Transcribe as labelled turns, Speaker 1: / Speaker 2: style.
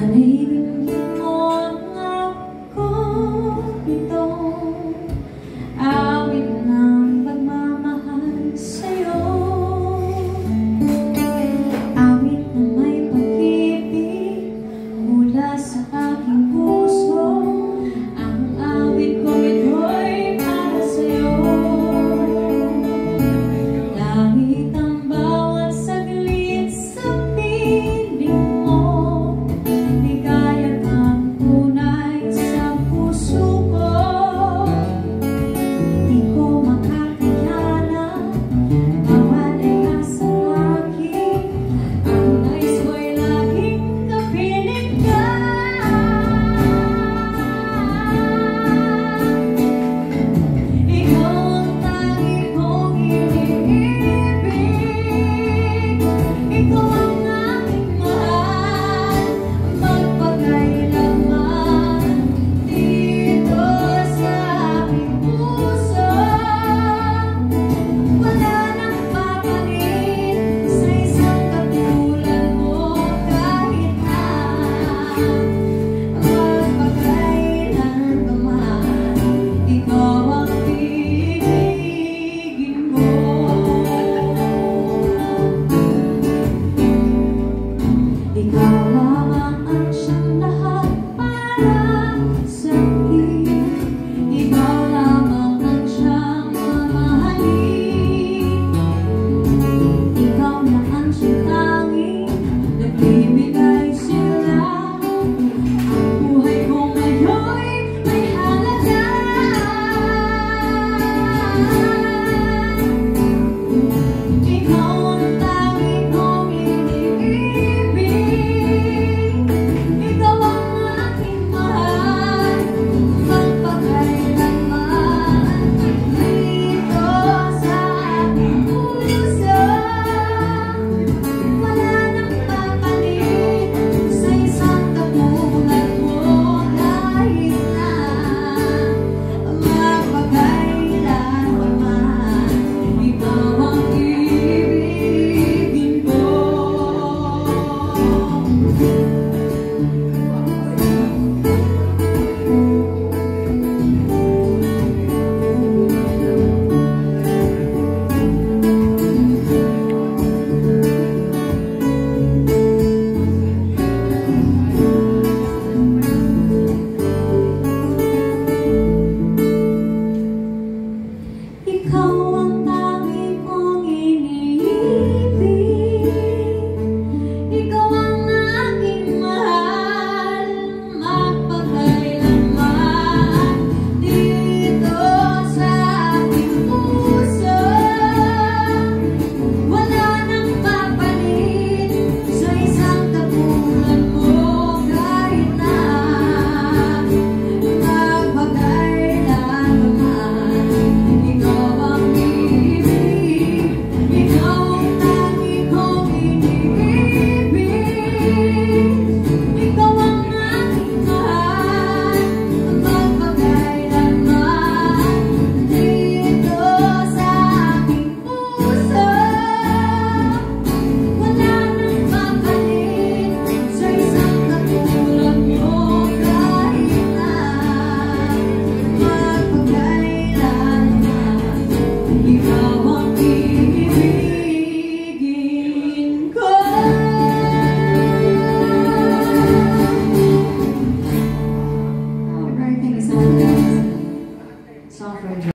Speaker 1: Panahimik mo ang ako nito, awit ng pagmamahal sa'yo, awit na may pag-ibig mula sa aking puso. Ang awit ko ito'y para sa'yo. Langit ang bawat saglit sa piling mo, ligaya kang tunay sa puso ko. Di ko makakilala bawat ika sa akin, ang nais ko'y laging kapiling ka. Ikaw ang tangi kong iniibig, ikaw ang aking mahal, magpakailanman dito sa aking puso. Wala nang papalit sa isang katulad mo kahit na magpakailanman, ikaw ang ibigin mo. Ikaw lamang ang siyang lahat para sa'kin. Ikaw lamang ang siyang mamahalin. Ikaw na ang siyang tanging nagbibigay sila. Ang buhay ko ngayon'y may halaga. Ikaw ang tangi kong iniibig, ikaw ang aking mahal, magpakailanman dito sa aking puso. Wala nang papalit sa isang katulad mo kahit na magpakailanman, ikaw ang ibigin ko. Ikaw ang tangi kong iniibig, ikaw ang aking mahal, magpakailanman dito sa aking puso. Wala nang papalit sa isang katulad mo kahit na magpakailanman, ikaw ang ibig, ikaw ang tangi kong iniibig, ikaw ang aking mahal, magpakailanman dito sa aking puso. Wala nang papalit sa isang katulad mo kahit na magpakailanman, ikaw ang ibigin ko. Alright, thank you so much, guys. Song for